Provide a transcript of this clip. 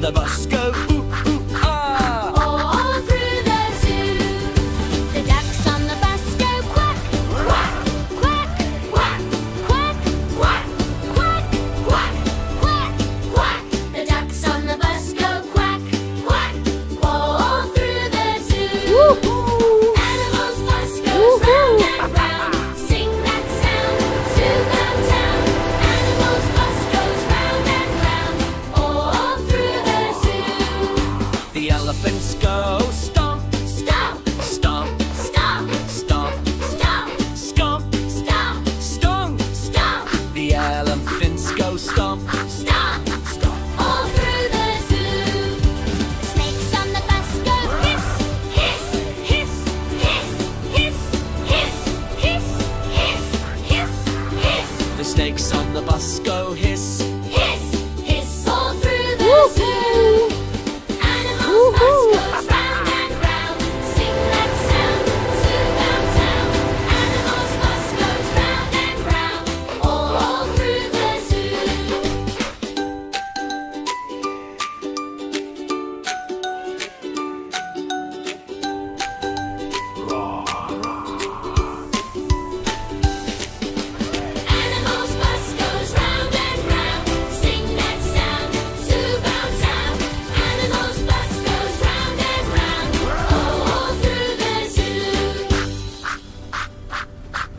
the bus go ooh, ooh, ah. All through the zoo. The ducks on the bus go quack, quack, quack, quack, quack, quack, quack, quack, quack, quack. The ducks on the bus go quack, quack, all through the zoo. Animals bus goes round and round. Sing that sound, zoo bound town. Animals bus goes round and round, all through the zoo. The elephants go stomp, Stomp, stomp, stomp, stomp, stomp, stomp, stomp, stomp. stomp, The elephants go stomp, stomp.